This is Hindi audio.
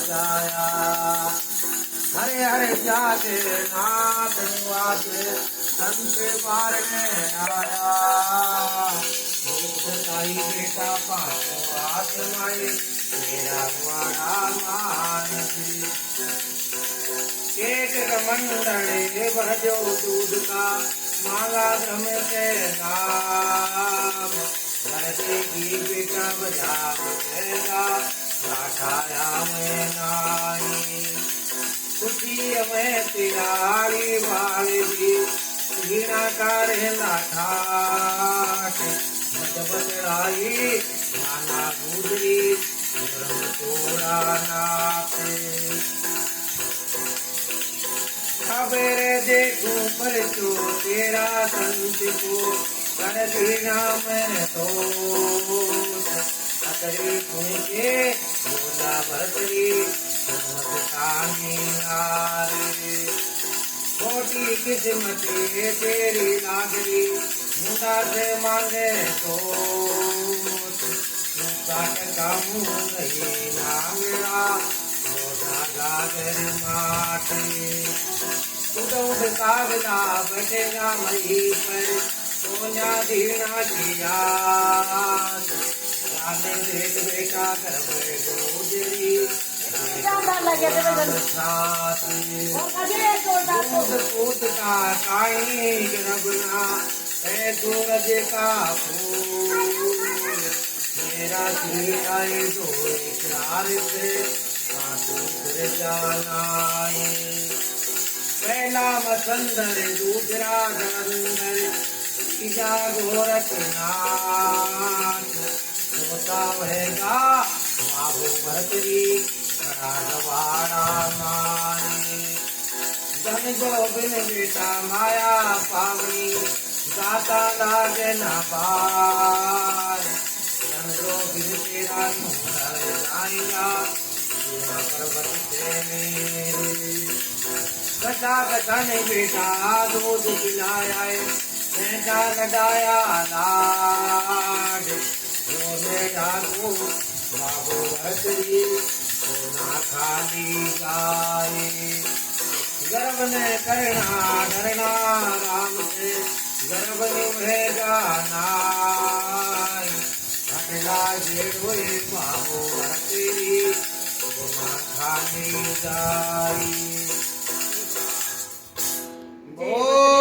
जाया हरे हरे जाके नाथ निवासे संत बार में आया ताई बेटा पाँचों हाथ माई मेरा द्वारा मानसी एक मंडले भजो दूध का मांगा धर्म के नाम धरती की बेटा बजा देगा लाठाया में नाई खुशी में तिराड़ी वाली भी हीरा करे लाठाट बजबजराई नाना गुजरी तोड़ा नाते अबेरे देखो पर जो तेरा संत को कर दीना मैंने तो अतरी के बोला भरतरी छोटी किस्मत तेरी लागरी मुंडा से मांगे तो का मुंह नहीं ना मेरा मोटा गागर माटी उदौड़ कागदा बैठेगा मई पर सोना दीना किया जाने देख बेटा कर गुजरी पूत का काई रघुना है सूरज का फूल मेरा दिल आए तो इकरार से दूसरे जानाए पहला मसंदर दूसरा गंदर तीजा गोरखनाथ होता रहेगा बाबू भरतरी राघवाड़ा माने धन गोबिन बेटा माया पावनी दाता लागे न बार धन गोबिन तेरा नूर जाएगा पर्वत से मेरे गदा गदा ने बेटा दूध पिलाया बेटा लगाया लाड रोने जागो बाबू भरतरी सोना खाली गाए गर्भ ने करना डरना राम से गर्भ निभेगा नाय घटला जे हुए बाबू भरतरी सोना खाली गाए।